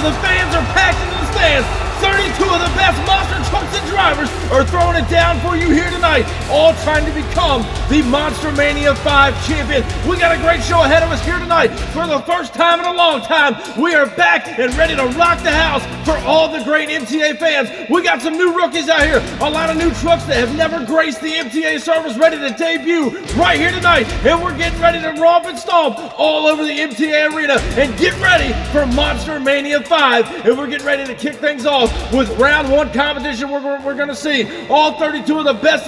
the fans are packed into the stands. 32 of the best monster trucks and drivers are throwing it down for you here tonight, all trying to become the MonsterMania 5 champion. We got a great show ahead of us here tonight. For the first time in a long time, we are back and ready to rock the house for all the great MTA fans. We got some new rookies out here, a lot of new trucks that have never graced the MTA service ready to debut right here tonight, and we're getting ready to romp and stomp all over the MTA arena and get ready for MonsterMania 5, and we're getting ready to kick things off with round one competition. We're going to see all 32 of the best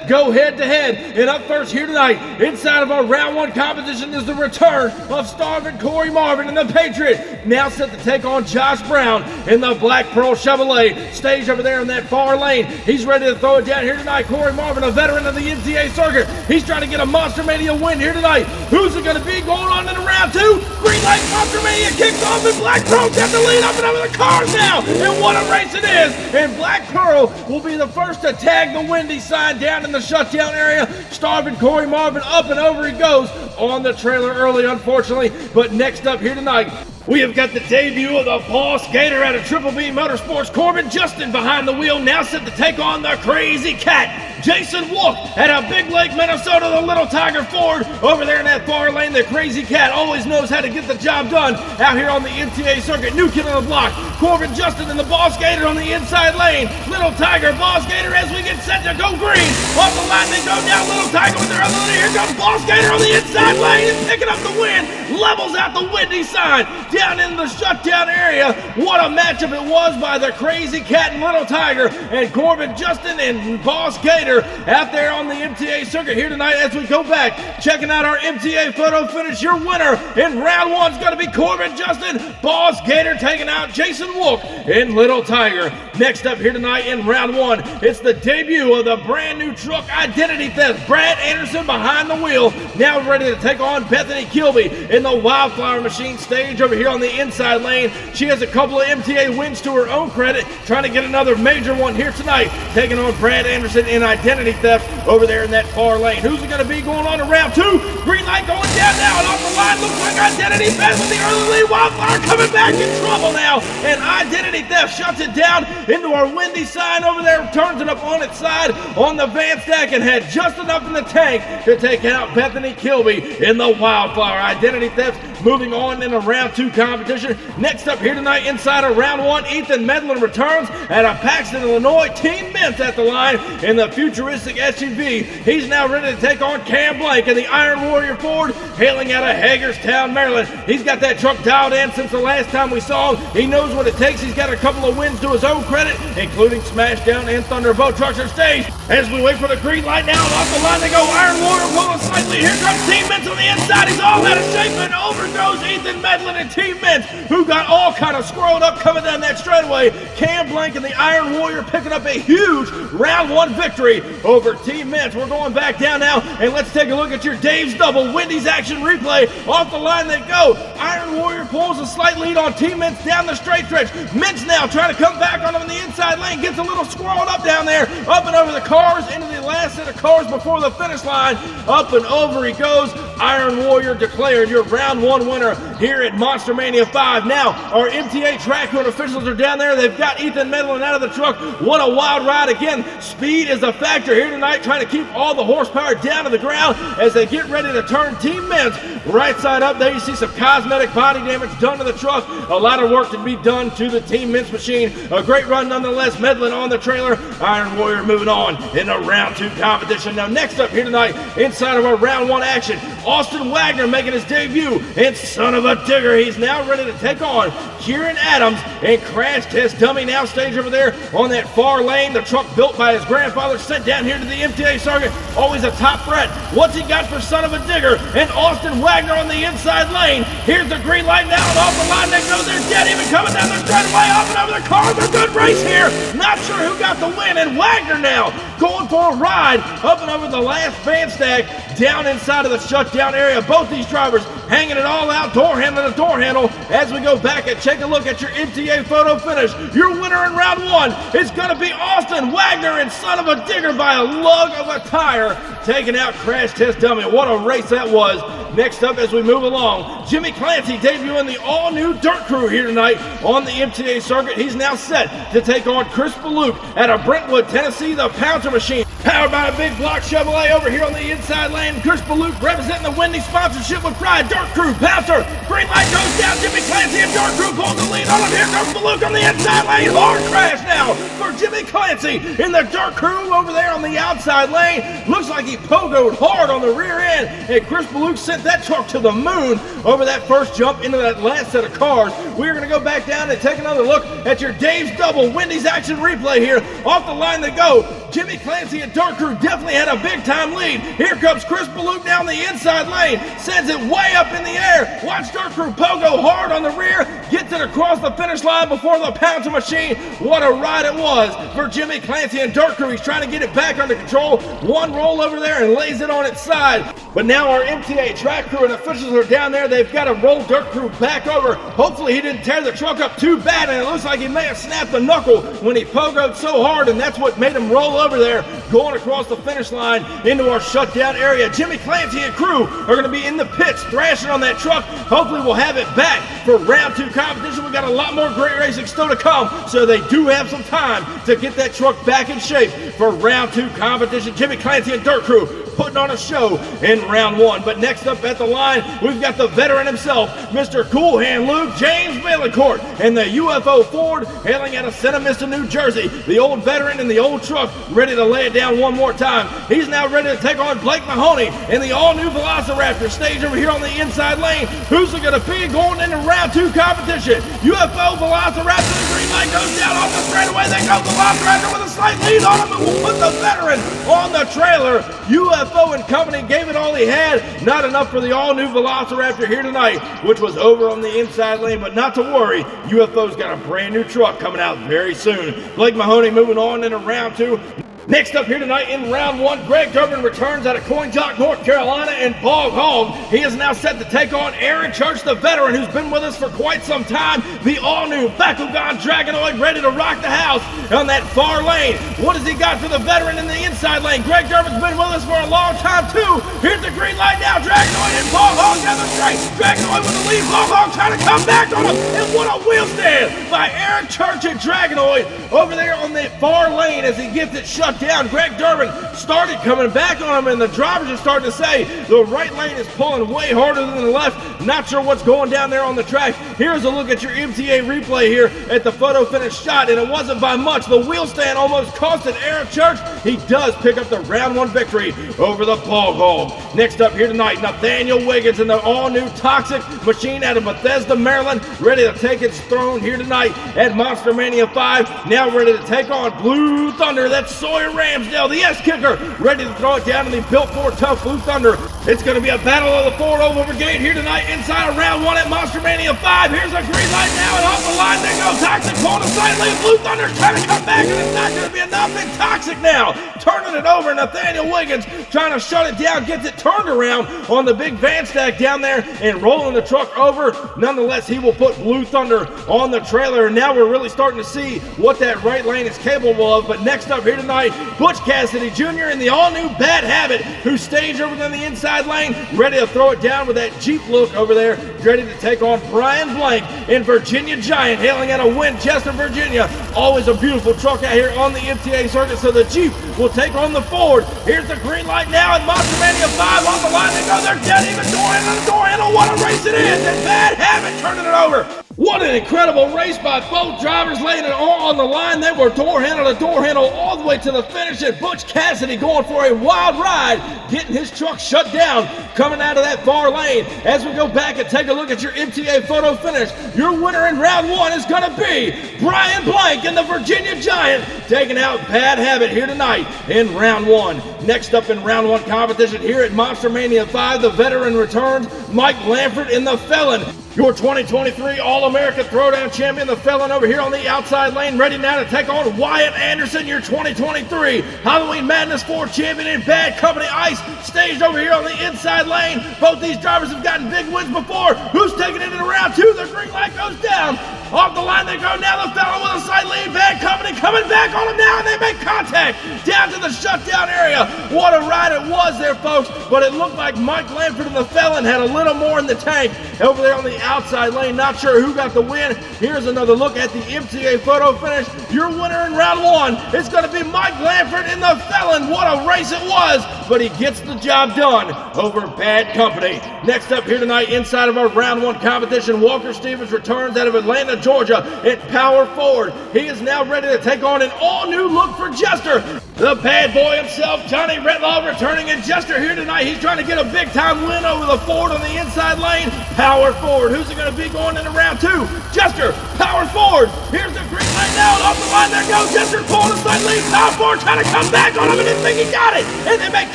go head to head. And up first here tonight, inside of our round one competition, is the return of Starvin' Corey Marvin and the Patriot, now set to take on Josh Brown in the Black Pearl Chevrolet. Stage over there in that far lane. He's ready to throw it down here tonight. Corey Marvin, a veteran of the MTA circuit. He's trying to get a MonsterMania win here tonight. Who's it going to be going on in round two? Green light, MonsterMania kicks off, and Black Pearl's got the lead up and over the cars now. And what a race it is. And Black Pearl will be the first to tag the Wendy sign down in the shutdown area. Starvin' Corey Marvin, up and over he goes on the trailer early, unfortunately. But next up here tonight, we have got the debut of the Boss Gator out of Triple B Motorsports. Corbin Justin behind the wheel, now set to take on the Crazy Cat, Jason Wolf at a Big Lake, Minnesota, the Little Tiger Ford. Over there in that far lane, the Crazy Cat always knows how to get the job done out here on the MTA circuit. New kid on the block, Corbin Justin and the Boss Gator on the inside lane. Little Tiger, Boss Gator as we get set to go green. Off the line they go down, Little Tiger with their other lead. Here comes Boss Gator on the inside lane and picking up the win. Levels out the Wendy sign down in the shutdown area. What a matchup it was by the Crazy Cat and Little Tiger, and Corbin Justin and Boss Gator out there on the MTA circuit here tonight. As we go back, checking out our MTA photo finish, your winner in round one is going to be Corbin Justin. Boss Gator taking out Jason Wolf and Little Tiger. Next up here tonight in round one, it's the debut of the brand new truck Identity Theft. Brad Anderson behind the wheel, now ready to take on Bethany Kilby in the Wildflower Machine stage over here on the inside lane. She has a couple of MTA wins to her own credit, trying to get another major one here tonight, taking on Brad Anderson in Identity Theft over there in that far lane. Who's it going to be going on to round two? Green light going down now, and off the line looks like Identity Theft with the early lead. Wildflower coming back in trouble now, and Identity Theft shuts it down into our Wendy sign over there, turns it up on its side on the van stack, and had just enough in the tank to take out Bethany Kilby in the Wildflower. Identity Theft moving on in a round two competition. Next up here tonight, inside of round one, Ethan Medlin returns at a Paxton, Illinois. Team Mintz at the line in the futuristic SUV. He's now ready to take on Cam Blank in the Iron Warrior Ford, hailing out of Hagerstown, Maryland. He's got that truck dialed in since the last time we saw him. He knows what it takes. He's got a couple of wins to his own credit, including Smashdown and Thunderbolt trucks on stage. As we wait for the green light now, off the line they go. Iron Warrior pulling slightly. Here comes Team Mintz on the inside. He's all out of shape, and over goes Ethan Medlin and Team Mintz, who got all kind of squirreled up coming down that straightaway. Cam Blank and the Iron Warrior picking up a huge round one victory over Team Mintz. We're going back down now, and let's take a look at your Dave's Double Wendy's action replay. Off the line they go. Iron Warrior pulls a slight lead on Team Mintz down the straight stretch. Mintz now trying to come back on him in the inside lane, gets a little squirreled up down there, up and over the cars, into the last set of cars before the finish line. Up and over he goes. Iron Warrior declared your round one winner here at MonsterMania 5. Now, our MTA track hood officials are down there. They've got Ethan Medlin out of the truck. What a wild ride. Again, speed is a factor here tonight, trying to keep all the horsepower down to the ground as they get ready to turn Team Mintz right side up. There you see some cosmetic body damage done to the truck. A lot of work to be done to the Team Mintz machine. A great run nonetheless. Medlin on the trailer. Iron Warrior moving on in the round two competition. Now, next up here tonight, inside of our round one action, Austin Wagner making his debut, and son of a digger, he's now ready to take on Kieran Adams and Crash Test Dummy now stage over there on that far lane. The truck built by his grandfather, sent down here to the MTA circuit, always a top threat. What's he got for son of a digger? And Austin Wagner on the inside lane. Here's the green light now, and off the line they go. They're dead even coming down the straightaway, up and over the cars. A good race here. Not sure who got the win, and Wagner now going for a ride up and over the last van stack down inside of the shutdown shutdown area. Both these drivers hanging it all out, door handle to door handle. As we go back and take a look at your MTA photo finish, your winner in round one is going to be Austin Wagner and son of a digger by a lug of a tire, taking out Crash Test Dummy. What a race that was. Next up, as we move along, Jimmy Clancy debuting the all-new Dirt Crew here tonight on the MTA circuit. He's now set to take on Chris Baluk out of Brentwood, Tennessee, the Pouncer Machine. Powered by a big block Chevrolet over here on the inside lane. Chris Baluk representing the Wendy sponsorship with pride. Dirt Crew, Pouncer, green light goes down. Jimmy Clancy and Dirt Crew pulls the lead on him. Here comes Baluk on the inside lane. Hard crash now for Jimmy Clancy in the Dirt Crew over there on the outside lane. Looks like he pogoed hard on the rear end, and Chris Baluk sent that truck to the moon over that first jump into that last set of cars. We're going to go back down and take another look at your Dave's Double Wendy's action replay here. Off the line they go. Jimmy Clancy and Dirt Crew definitely had a big time lead. Here comes Chris Baluk down the inside lane, sends it way up in the air. Watch Dirt Crew pogo hard on the rear, gets it across the finish line before the Pouncer Machine. What a ride it was for Jimmy Clancy and Dirt Crew. He's trying to get it back under control. One roll over there and lays it on its side. But now our MTA track crew and officials are down there. They've got to roll Dirt Crew back over. Hopefully he didn't tear the truck up too bad, and it looks like he may have snapped the knuckle when he pogoed so hard, and that's what made him roll over there, going across the finish line into our shutdown area. Jimmy Clancy and crew are going to be in the pits thrashing on that truck. Hopefully we'll have it back for round two competition. We got a lot more great racing still to come, so they do have some time to get that truck back in shape for round two competition. Jimmy Clancy and Dirt Crew putting on a show in round one. But next up at the line, we've got the veteran himself, Mr. Cool Hand Luke James Baileycourt, and the UFO Ford hailing out of Sentimista, New Jersey. The old veteran in the old truck ready to lay it down one more time. He's now ready to take on Blake Mahoney in the all-new Velociraptor stage over here on the inside lane. Who's it going to be going into round two competition? UFO Velociraptor, the green light goes down off the straightaway. They go Velociraptor with a slight lead on him, and we'll put the veteran on the trailer. UFO and company gave it all he had. Not enough for the all-new Velociraptor here tonight, which was over on the inside lane, but not to worry. UFO's got a brand new truck coming out very soon. Blake Mahoney moving on into round two. Next up here tonight in round one, Greg Durbin returns out of Coin Jock, North Carolina, and Bog Hog. He is now set to take on Aaron Church, the veteran who's been with us for quite some time. The all-new Bakugan Dragonoid ready to rock the house on that far lane. What has he got for the veteran in the inside lane? Greg Durbin's been with us for a long time too. Here's the green light now. Dragonoid and Bog Hog down the straight. Dragonoid with the lead. Bog Hog trying to come back on him. And what a wheel stand by Aaron Church and Dragonoid over there on the far lane as he gets it shut down. Greg Durbin started coming back on him, and the drivers are starting to say the right lane is pulling way harder than the left. Not sure what's going down there on the track. Here's a look at your MTA replay here at the photo finish shot, and it wasn't by much. The wheel stand almost costed Aaron Church. He does pick up the round one victory over the Bog Hog. Next up here tonight, Nathaniel Wiggins in the all-new Toxic Machine out of Bethesda, Maryland, ready to take its throne here tonight at MonsterMania 5. Now ready to take on Blue Thunder. That's Sawyer Ramsdale, the S-Kicker, ready to throw it down in the Built Ford Tough Blue Thunder. It's going to be a battle of the Ford Oval Brigade here tonight inside of round one at MonsterMania 5. Here's a green light now, and off the line they go. Toxic pulling a side lane. Blue Thunder trying to come back, and it's not going to be enough. And Toxic now turning it over. Nathaniel Wiggins trying to shut it down, gets it turned around on the big van stack down there and rolling the truck over. Nonetheless, he will put Blue Thunder on the trailer, and now we're really starting to see what that right lane is capable of. But next up here tonight, Butch Cassidy Jr. in the all-new Bad Habit, who staged over in the inside lane, ready to throw it down with that Jeep look over there, ready to take on Brian Blank in Virginia Giant, hailing out of Winchester, Virginia. Always a beautiful truck out here on the MTA circuit, so the Jeep will take on the Ford. Here's the green light now, and MonsterMania 5 on the line they go. They're dead even door handle. What a race it is, and Bad Habit turning it over. What an incredible race by both drivers, laying it all on the line. They were door handle to door handle all the way to the finish, and Butch Cassidy going for a wild ride, getting his truck shut down, coming out of that far lane. As we go back and take a look at your MTA photo finish, your winner in round one is going to be Brian Blank in the Virginia Giant, taking out Bad Habit here tonight in round one. Next up in round one competition here at MonsterMania 5, the veteran returns, Mike Lamford in the Felon. Your 2023 All-America Throwdown Champion, the felon over here on the outside lane, ready now to take on Wyatt Anderson, your 2023 Halloween Madness 4 champion in Bad Company Ice, staged over here on the inside lane. Both these drivers have gotten big wins before. Who's taking it in round 2? The green light goes down. Off the line they go now, the felon with a slight lead. Bad Company coming back on him now, and they make contact down to the shutdown area. What a ride it was there, folks, but it looked like Mike Lamford and the felon had a little more in the tank over there on the outside lane. Not sure who got the win. Here's another look at the MTA photo finish. Your winner in round 1 is going to be Mike Lamford and the felon. What a race it was, but he gets the job done over Bad Company. Next up here tonight, inside of our round 1 competition, Walker Stevens returns out of Atlanta, Georgia at power forward. He is now ready to take on an all-new look for Jester. The bad boy himself, Johnny Retlaw, returning in Jester here tonight. He's trying to get a big-time win over the Ford on the inside lane. Power forward. Who's it going to be going into round 2? Jester, power forward. Here's the green light now. Off the line there goes Jester, pulling a slight lead. Power forward trying to come back on him, and didn't think he got it. And they make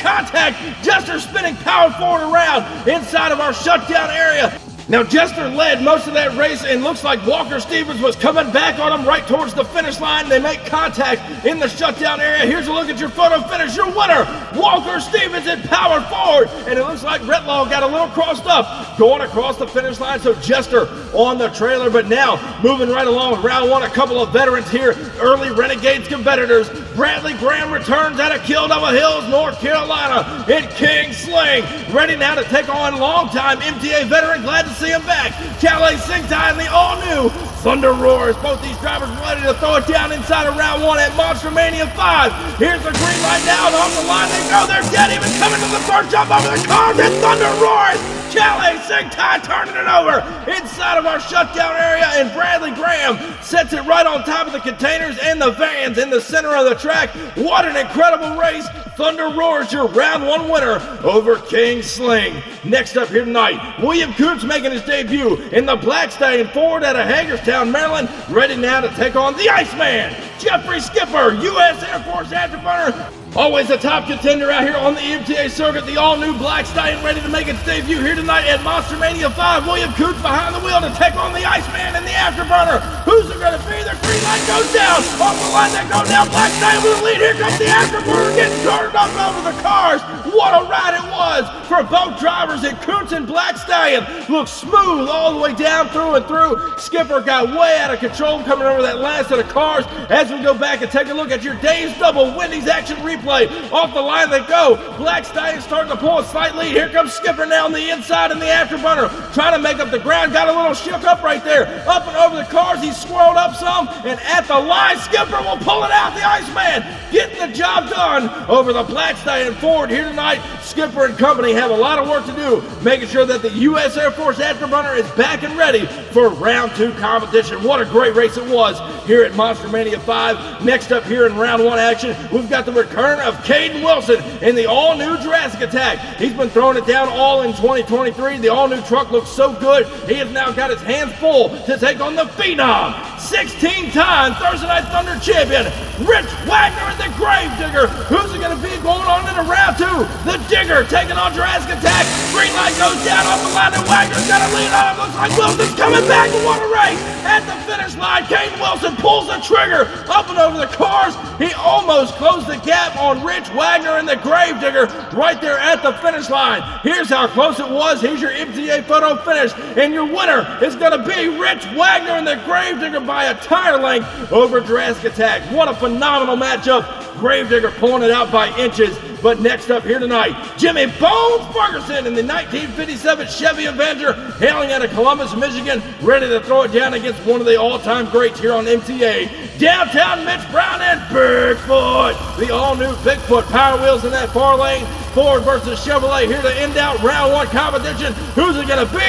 contact. Jester spinning power forward around inside of our shutdown area. Now, Jester led most of that race, and looks like Walker Stevens was coming back on him right towards the finish line. They make contact in the shutdown area. Here's a look at your photo finish. Your winner, Walker Stevens at power forward. And it looks like Retlaw got a little crossed up going across the finish line, so Jester on the trailer. But now, moving right along with round 1, a couple of veterans here, early Renegades competitors. Bradley Graham returns out of Kildover Hills, North Carolina, in King Sling. Ready now to take on longtime MTA veteran. Glad to see him back. Calais Singtai and the all-new Thunder Roars. Both these drivers ready to throw it down inside of round 1 at MonsterMania 5. Here's the green light now, and off the line they go. They're dead even coming to the first jump over the cars, and Thunder Roars. Calais Singtai turning it over inside of our shutdown area, and Bradley Graham sets it right on top of the containers and the vans in the center of the track. What an incredible race. Thunder Roars, your round 1 winner over King Sling. Next up here tonight, William Coots making his debut in the Black Stallion Ford out of Hagerstown, Maryland, ready now to take on the Iceman, Jeffrey Skipper, U.S. Air Force afterburner. Always a top contender out here on the MTA circuit. The all-new Black Stallion ready to make its debut here tonight at MonsterMania 5. William Coots behind the wheel to take on the Iceman and the Afterburner. Who's it going to be? The green light goes down. Off the line that goes down. Black Stallion with the lead. Here comes the Afterburner getting turned up over the cars. What a ride it was for both drivers. And Coots and Black Stallion look smooth all the way down through and through. Skipper got way out of control coming over that last set of cars. As we go back and take a look at your Dave's Double Wendy's action replay. Off the line they go. Black Stallion starting to pull a slight lead. Here comes Skipper now on the inside in the Afterburner, trying to make up the ground. Got a little shook up right there. Up and over the cars. He swirled up some, and at the line, Skipper will pull it out. The Iceman getting the job done over the Black Stallion Ford here tonight. Skipper and company have a lot of work to do, making sure that the U.S. Air Force Afterburner is back and ready for round 2 competition. What a great race it was here at MonsterMania 5. Next up here in round 1 action, we've got the return of Caden Wilson in the all-new Jurassic Attack. He's been throwing it down all in 2023. The all-new truck looks so good. He has now got his hands full to take on the Phenom, 16-time Thursday Night Thunder champion, Rich Wagner and the Gravedigger. Who's it going to be going on into round 2? The Digger taking on Jurassic Attack. Green light goes down off the line, and Wagner's got a lead on him. Looks like Wilson's coming back, and what a race. At the finish line, Caden Wilson pulls the trigger up and over the cars. He almost closed the gap on Rich Wagner and the Gravedigger right there at the finish line. Here's how close it was. Here's your MTA photo finish, and your winner is going to be Rich Wagner and the Gravedigger by a tire length over Jurassic Attack. What a phenomenal matchup. Gravedigger pulling it out by inches. But next up here tonight, Jimmy Bones Ferguson in the 1957 Chevy Avenger, hailing out of Columbus, Michigan, ready to throw it down against one of the all-time greats here on MTA. Downtown Mitch Brown and Bigfoot. The all-new Bigfoot Power Wheels in that far lane. Ford versus Chevrolet here to end out round 1 competition. Who's it going to be?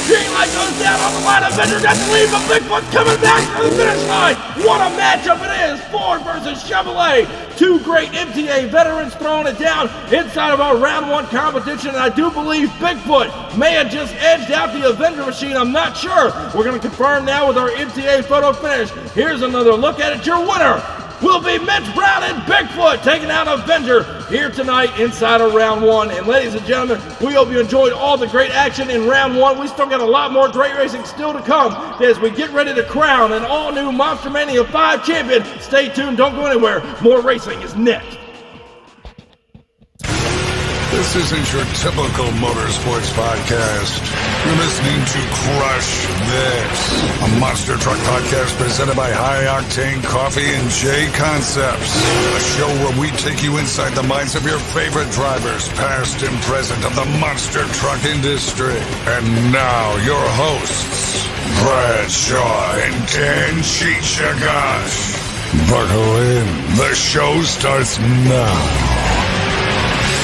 Green light goes down on the line. Avenger got the lead, but Bigfoot's coming back to the finish line. What a matchup it is. Ford versus Chevrolet. 2 great MTA veterans throwing it down inside of our round 1 competition. And I do believe Bigfoot may have just edged out the Avenger machine. I'm not sure. We're going to confirm now with our MTA photo finish. Here's another look at it. Your winner, will be Mitch Brown and Bigfoot taking out Avenger here tonight inside of round one. And ladies and gentlemen, we hope you enjoyed all the great action in round one. We still got a lot more great racing still to come as we get ready to crown an all-new MonsterMania 5 champion. Stay tuned, don't go anywhere. More racing is next. This isn't your typical motorsports podcast. You're listening to Crush This, a monster truck podcast presented by High Octane Coffee and J Concepts. A show where we take you inside the minds of your favorite drivers, past and present, of the monster truck industry. And now, your hosts, Brad Shaw and Dan Chichagash. Buckle in. The show starts now.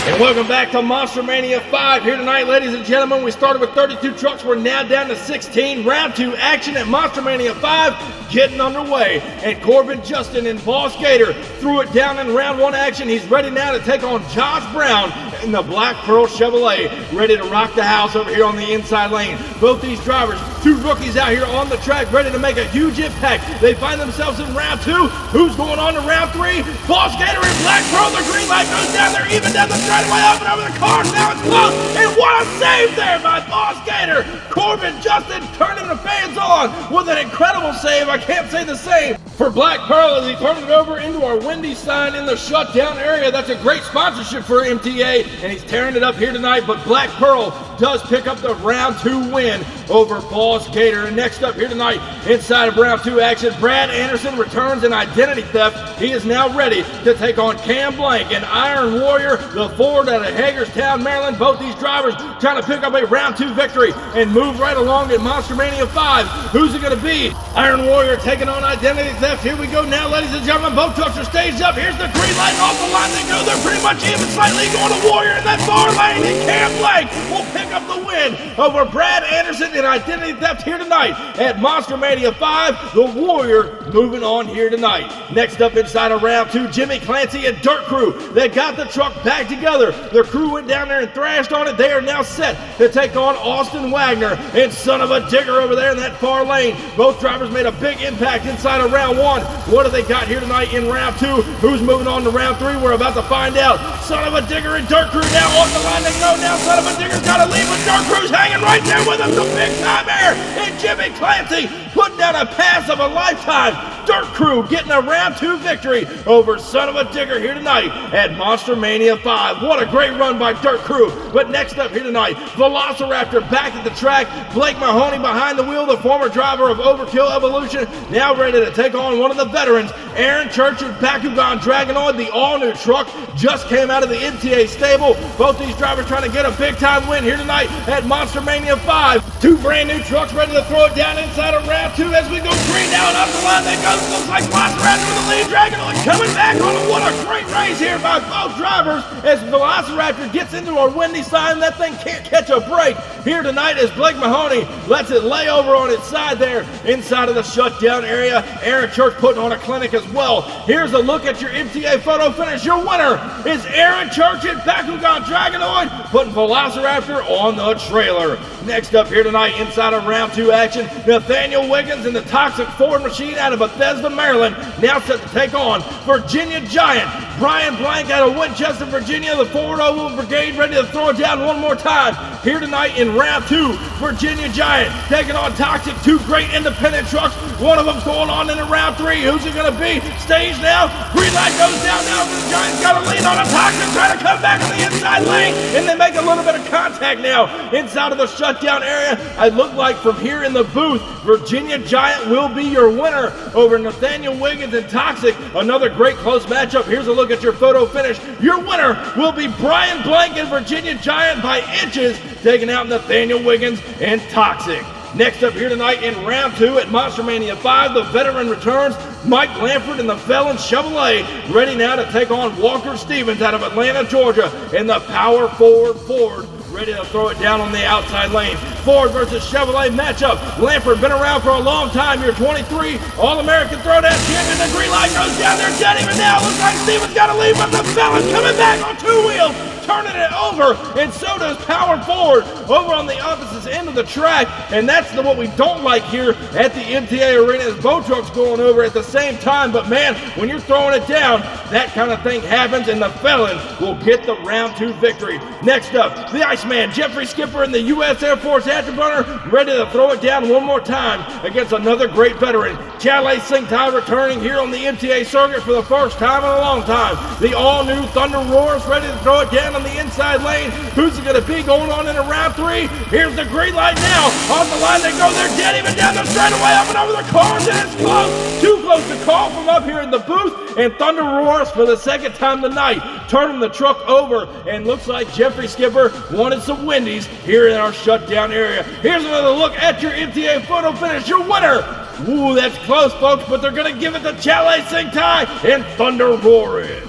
And welcome back to MonsterMania 5 here tonight, ladies and gentlemen. We started with 32 trucks. We're now down to 16. Round 2 action at MonsterMania 5 getting underway. And Corbin Justin and Boss Gator threw it down in round 1 action. He's ready now to take on Josh Brown in the Black Pearl Chevrolet, ready to rock the house over here on the inside lane. Both these drivers, two rookies out here on the track, ready to make a huge impact. They find themselves in round 2. Who's going on to round 3? Boss Gator and Black Pearl. The green light goes down there, even down the straightaway, up and over the cars. Now it's close. And what a save there by Boss Gator. Corbin Justin turning the fans on with an incredible save. I can't say the same for Black Pearl as he turns it over into our Wendy's sign in the shutdown area. That's a great sponsorship for MTA, and he's tearing it up here tonight. But Black Pearl does pick up the round 2 win over Boss Gator. And next up here tonight, inside of round 2 action, Brad Anderson returns an identity theft. He is now ready to take on Cam Blank and Iron Warrior, the Ford out of Hagerstown, Maryland. Both these drivers trying to pick up a round 2 victory and move right along in MonsterMania 5. Who's it going to be? Iron Warrior taking on identity theft. Here we go now, ladies and gentlemen. Both trucks are staged up. Here's the green light, off the line they go. They're pretty much even, slightly going to Warrior in that far lane. And Cam Blank will pick up the win over Brad Anderson in identity theft here tonight at MonsterMania 5. The Warrior moving on here tonight. Next up inside of round 2, Jimmy Clancy and Dirt Crew. They got the truck back together. Their crew went down there and thrashed on it. They are now set to take on Austin Wagner and Son of a Digger over there in that far lane. Both drivers made a big impact inside of round 1. What do they got here tonight in round 2? Who's moving on to round 3? We're about to find out. Son of a Digger and Dirt Crew now off the line they go. Now Son of a Digger's got to leave, but Dirt Crew's hanging right there with him. The big time air. And Jimmy Clancy putting down a pass of a lifetime. Dirt Crew getting a round 2 victory over Son of a Digger here tonight at MonsterMania 5. What a great run by Dirt Crew. But next up here tonight, Velociraptor back at the track. Blake Mahoney behind the wheel, the former driver of Overkill Evolution, now ready to take on one of the veterans, Aaron Church of Bakugan Dragonoid. The all-new truck just came out of the MTA stable. Both these drivers trying to get a big-time win here tonight at MonsterMania 5. Two brand new trucks ready to throw it down inside of round 2 as we go green now and up the line they go. Looks like Velociraptor with the lead. Dragonoid coming back on it. What a great race here by both drivers as Velociraptor gets into our windy sign. That thing can't catch a break here tonight as Blake Mahoney lets it lay over on its side there inside of the shutdown area. Aaron Church putting on a clinic as well. Here's a look at your MTA photo finish. Your winner is Aaron Church and Bakugan Dragonoid, putting Velociraptor on the trailer. Next up here tonight inside of round 2 action, Nathaniel Wiggins and the Toxic Ford machine out of Bethesda, Maryland, now set to take on Virginia Giant. Brian Blank out of Winchester, Virginia, the Forward Oval Brigade ready to throw it down one more time here tonight in round 2. Virginia Giant taking on Toxic, two great independent trucks. One of them's going on into round 3. Who's it going to be? Stage now. Green light goes down now. The Giant's got a lead on a Toxic trying to come back on the inside lane. And they make a little bit of contact now inside of the shutdown area. I look like from here in the booth, Virginia Giant will be your winner over Nathaniel Wiggins and Toxic. Another great close matchup. Here's a look at your photo finish. Your winner will be Brian Blank and Virginia Giant by inches, taking out Nathaniel Wiggins and Toxic. Next up here tonight in round 2 at MonsterMania 5, the veteran returns, Mike Lanford in the Felon Chevrolet, ready now to take on Walker Stevens out of Atlanta, Georgia, in the Power Forward Ford, ready to throw it down on the outside lane. Ford versus Chevrolet matchup. Lanford been around for a long time. You're 23, All-American Throwdown champion. The green light goes down there, dead even now. Looks like Stevens got to leave, but the Felon coming back on 2 wheels. turning it over, and so does Power Forward over on the opposite end of the track. And that's what we don't like here at the MTA Arena, is both trucks going over at the same time. But man, when you're throwing it down, that kind of thing happens, and the Felon will get the round 2 victory. Next up, the Iceman, Jeffrey Skipper in the U.S. Air Force Afterburner, ready to throw it down one more time against another great veteran. Chalet Sing Tai returning here on the MTA circuit for the first time in a long time. The all-new Thunder Roars ready to throw it down on the inside lane. Who's it going to be going on in round 3? Here's the green light now. On the line they go. They're dead even down the straightaway, up and over the cars, and it's close. Too close to call from up here in the booth. And Thunder Roars for the second time tonight, turning the truck over, and looks like Jeffrey Skipper wanted some Wendy's here in our shutdown area. Here's another look at your MTA photo finish. Your winner. Ooh, that's close, folks, but they're going to give it to Chalet Sing Tai and Thunder Roars.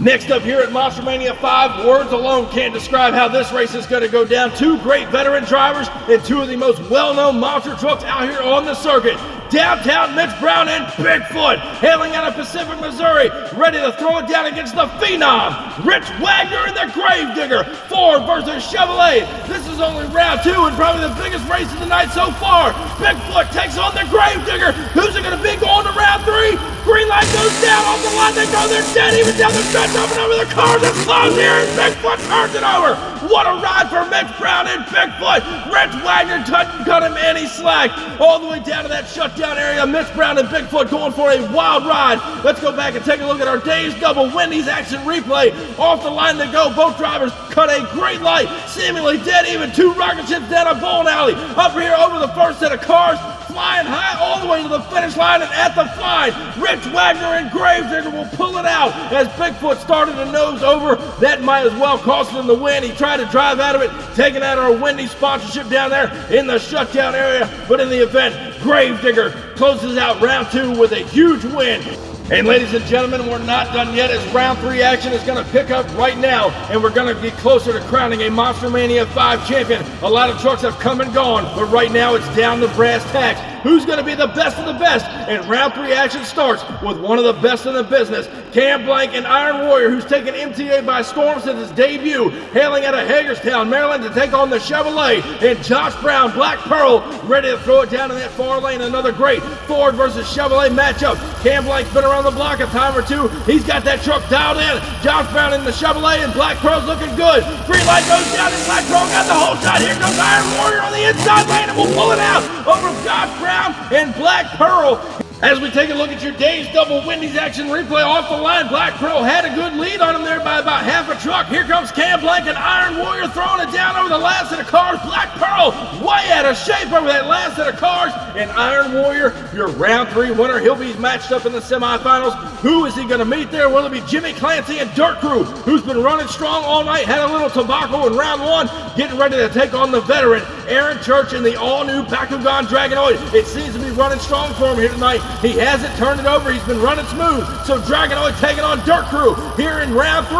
Next up here at MonsterMania 5, words alone can't describe how this race is going to go down. 2 great veteran drivers and 2 of the most well-known monster trucks out here on the circuit. Downtown Mitch Brown and Bigfoot, hailing out of Pacific, Missouri, ready to throw it down against the Phenom, Rich Wagner and the Gravedigger, Ford versus Chevrolet. This is only round 2 and probably the biggest race of the night so far. Bigfoot takes on the Gravedigger. Who's it going to be going to round 3? Green light goes down, off the line they go, they're dead, even down the stretch, up and over the cars, it's close here, and Bigfoot turns it over. What a ride for Mitch Brown and Bigfoot. Rich Wagner doesn't cut him any slack. All the way down to that shutdown area, Mitch Brown and Bigfoot going for a wild ride. Let's go back and take a look at our Dave's Double Wendy's action replay. Off the line they go, both drivers cut a great light, seemingly dead even. 2 rocket ships down a bowling alley. Up here over the first set of cars, flying high all the way to the finish line, and at the fine, Rich Wagner and Gravedigger will pull it out as Bigfoot started to nose over. That might as well cost him the win. He tried to drive out of it, taking out our Wendy's sponsorship down there in the shutdown area, but in the event, Gravedigger closes out round 2 with a huge win. And ladies and gentlemen, we're not done yet, as round 3 action is going to pick up right now, and we're going to get closer to crowning a MonsterMania 5 champion. A lot of trucks have come and gone, but right now it's down to brass tacks. Who's going to be the best of the best? And round 3 action starts with one of the best in the business, Cam Blank and Iron Warrior, who's taken MTA by storm since his debut, hailing out of Hagerstown, Maryland, to take on the Chevrolet. And Josh Brown, Black Pearl, ready to throw it down in that far lane. Another great Ford versus Chevrolet matchup. Cam Blank's been around the block a time or 2. He's got that truck dialed in. Josh Brown in the Chevrolet, and Black Pearl's looking good. Green light goes down, and Black Pearl got the whole shot. Here comes Iron Warrior on the inside lane, and we'll pull it out over Josh Brown and Black Pearl. As we take a look at your Dave's Double Wendy's action replay, off the line, Black Pearl had a good lead on him there by about half a truck. Here comes Cam Blank and Iron Warrior throwing it down over the last set of cars. Black Pearl way out of shape over that last set of cars. And Iron Warrior, your round 3 winner. He'll be matched up in the semifinals. Who is he going to meet there? Will it be Jimmy Clancy and Dirt Crew, who's been running strong all night, had a little tobacco in round 1, getting ready to take on the veteran Aaron Church in the all-new Bakugan Dragonoid. It seems to be running strong for him here tonight. He hasn't turned it over. He's been running smooth. So Dragonoid taking on Dirt Crew here in round 3.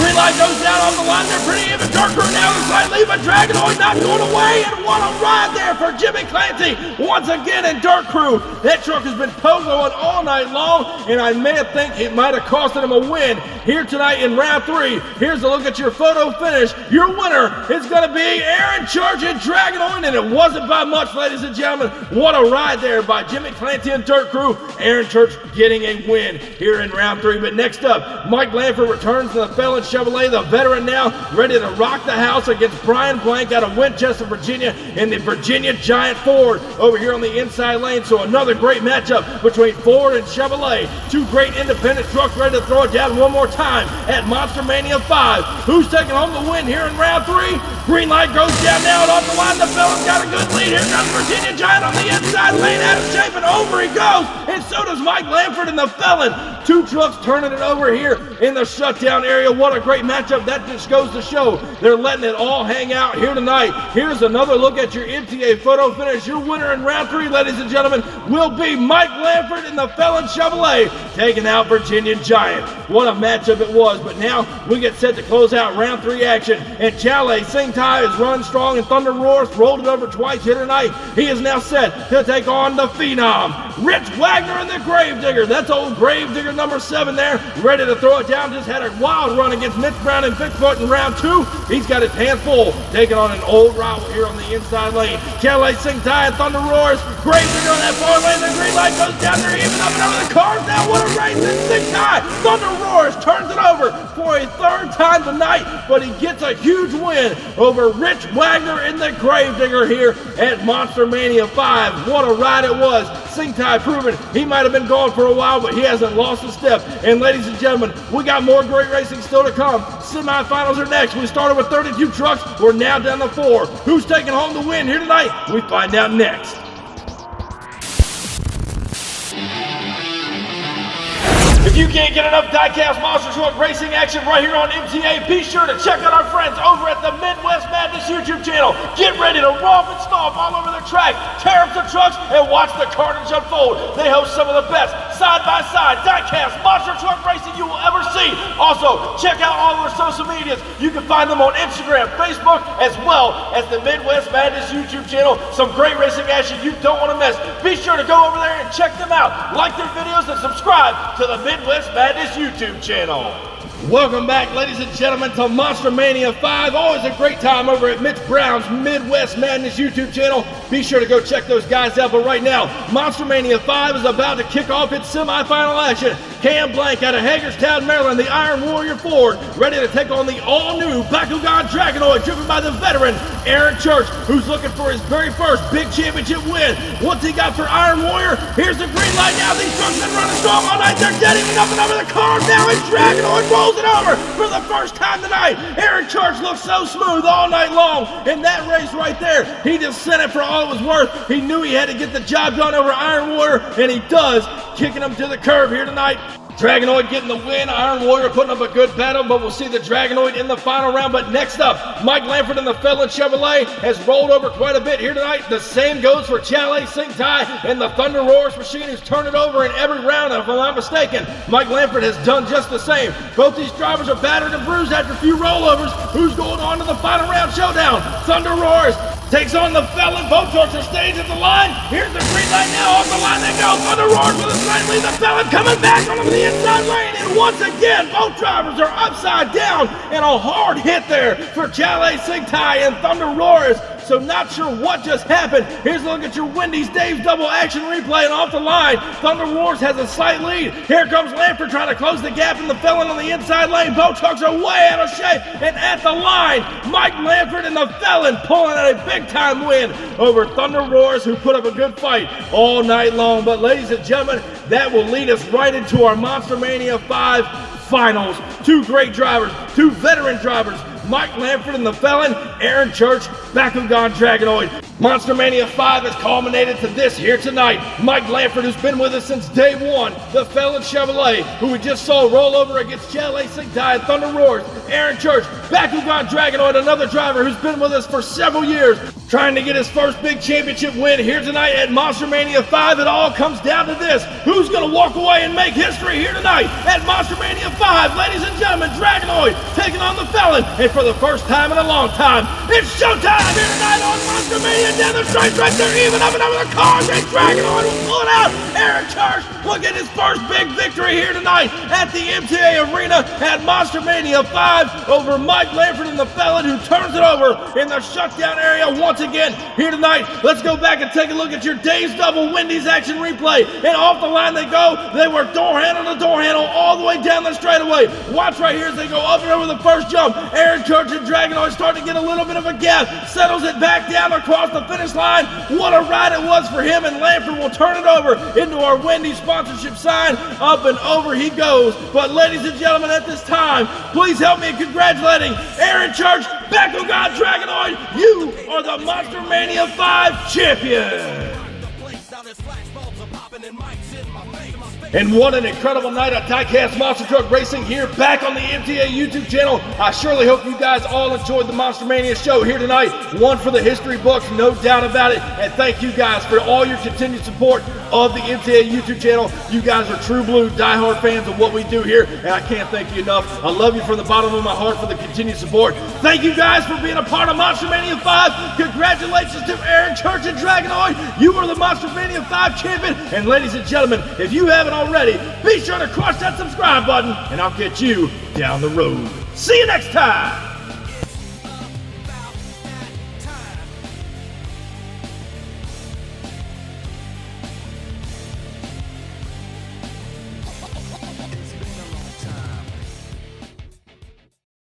Green light goes down on the line. They're pretty even. Dirt Crew now slightly, but Dragonoid not going away. And what a ride there for Jimmy Clancy once again in Dirt Crew. That truck has been pogoing all night long, and I may think it might have costed him a win here tonight in round 3. Here's a look at your photo finish. Your winner is going to be Aaron Church and Dragonoid, and it wasn't by much, ladies and gentlemen. What a ride there by Jimmy Clancy and Dirt Crew. Aaron Church getting a win here in round 3. But next up, Mike Lanford returns to the Felon Chevrolet, the veteran now, ready to rock the house against Brian Blank out of Winchester, Virginia, in the Virginia Giant Ford over here on the inside lane. So another great matchup between Ford and Chevrolet. 2 great independent trucks ready to throw it down one more time at MonsterMania 5. Who's taking home the win here in round 3? Green light goes down now, and off the line, the Felon's got a good lead. Here comes Virginia Giant on the inside lane, out of shape, and over he goes. And so does Mike Lanford and the Felon. 2 trucks turning it over here in the shutdown area. What a great matchup. That just goes to show they're letting it all hang out here tonight. Here's another look at your MTA photo finish. Your winner in round 3, ladies and gentlemen, will be Mike Lanford and the Felon Chevrolet taking out Virginia Giant. What a matchup it was. But now we get set to close out round 3 action. And Chalet Sing Tai is running strong, and Thunder Roars rolled it over twice here tonight. He is now set to take on the Phenom, Rich Wagner and the Gravedigger. That's old Gravedigger number 7 there, ready to throw it down. Just had a wild run against Mitch Brown and Bigfoot in round 2. He's got his hands full, taking on an old rival here on the inside lane. Chalet Sing Tai and Thunder Roars. Gravedigger on that far lane. The green light goes down there, even up and over the cars now. What a race in Sing Tai. Thunder Roars turns it over for a 3rd time tonight, but he gets a huge win over Rich Wagner and the Gravedigger here at MonsterMania 5. What a ride it was. Sing Tai proving he might have been gone for a while, but he hasn't lost a step. And ladies and gentlemen, we got more great racing still to come. Semifinals are next. We started with 32 trucks. We're now down to 4. Who's taking home the win here tonight? We find out next. If you can't get enough Diecast Monster Truck Racing action right here on MTA, be sure to check out our friends over at the Midwest Madness YouTube channel. Get ready to romp and stomp all over the track, tear up the trucks, and watch the carnage unfold. They host some of the best side-by-side Diecast Monster Truck Racing you will ever see. Also, check out all of our social medias. You can find them on Instagram, Facebook, as well as the Midwest Madness YouTube channel. Some great racing action you don't want to miss. Be sure to go over there and check them out. Like their videos and subscribe to the Midwest Madness YouTube channel. Welcome back, ladies and gentlemen, to MonsterMania 5. Always a great time over at Mitch Brown's Midwest Madness YouTube channel. Be sure to go check those guys out. But right now, MonsterMania 5 is about to kick off its semifinal action. Cam Blank out of Hagerstown, Maryland, the Iron Warrior Ford, ready to take on the all-new Bakugan Dragonoid, driven by the veteran Aaron Church, who's looking for his very first big championship win. What's he got for Iron Warrior? Here's the green light now. These trucks have been running strong all night. They're dead even up and over the cars now, and Dragonoid rolls it over for the first time tonight. Aaron Church looks so smooth all night long in that race right there. He just sent it for all it was worth. He knew he had to get the job done over Iron Warrior, and he does, kicking him to the curb here tonight. Dragonoid getting the win. Iron Warrior putting up a good battle, but we'll see the Dragonoid in the final round. But next up, Mike Lanford and the Felon Chevrolet has rolled over quite a bit here tonight. The same goes for Chalet Sing Tai and the Thunder Roars machine, who's turned it over in every round, if I'm not mistaken. Mike Lanford has done just the same. Both these drivers are battered and bruised after a few rollovers. Who's going on to the final round showdown? Thunder Roars takes on the Felon. Both trucks are staged at the line. Here's the green light now. Off the line they go. Thunder Roars with a slight lead. The Felon coming back on the inside lane. And once again, both drivers are upside down. And a hard hit there for Chalet Sing Tai and Thunder Roars. So not sure what just happened. Here's a look at your Wendy's Dave's double action replay, and off the line, Thunder Roars has a slight lead. Here comes Lanford trying to close the gap, and the Felon on the inside lane. Both trucks are way out of shape, and at the line, Mike Lanford and the Felon pulling out a big-time win over Thunder Roars, who put up a good fight all night long. But ladies and gentlemen, that will lead us right into our MonsterMania 5 finals. Two great drivers, two veteran drivers, Mike Lanford and the Felon, Aaron Church, Bakugan Dragonoid. MonsterMania 5 has culminated to this here tonight. Mike Lanford, who's been with us since day one, the Felon Chevrolet, who we just saw roll over against Chalet Sing Tai and Thunder Roars. Aaron Church, Bakugan Dragonoid, another driver who's been with us for several years, trying to get his first big championship win here tonight at MonsterMania 5. It all comes down to this. Who's going to walk away and make history here tonight at MonsterMania 5? Ladies and gentlemen, Dragonoid taking on the Felon. And for the first time in a long time, it's showtime here tonight on MonsterMania. Down the straight right there, even up and over the cars, and Dragonoid will pull it out. Aaron Church will get his first big victory here tonight at the MTA Arena at MonsterMania 5 over Mike Lanford and the Felon, who turns it over in the shutdown area once again here tonight. Let's go back and take a look at your Dave's Double Wendy's action replay. And off the line they go. They were door handle to door handle all the way down the straightaway. Watch right here as they go up and over the first jump. Aaron Church and Dragonoid starting to get a little bit of a gap. Settles it back down across the finish line. What a ride it was for him, and Lanford will turn it over into our Wendy's sponsorship sign. Up and over he goes. But ladies and gentlemen, at this time, please help me in congratulating Aaron Church, Bakugan Dragonoid. You are the MonsterMania 5 champion. And what an incredible night at Diecast Monster Truck Racing here back on the MTA YouTube channel. I surely hope you guys all enjoyed the MonsterMania show here tonight. One for the history books, no doubt about it. And thank you guys for all your continued support of the MTA YouTube channel. You guys are true blue, diehard fans of what we do here, and I can't thank you enough. I love you from the bottom of my heart for the continued support. Thank you guys for being a part of MonsterMania 5. Congratulations to Aaron Church and Dragonoid. You are the MonsterMania 5 champion. And ladies and gentlemen, if you haven't already, be sure to crush that subscribe button, and I'll catch you down the road. See you next time.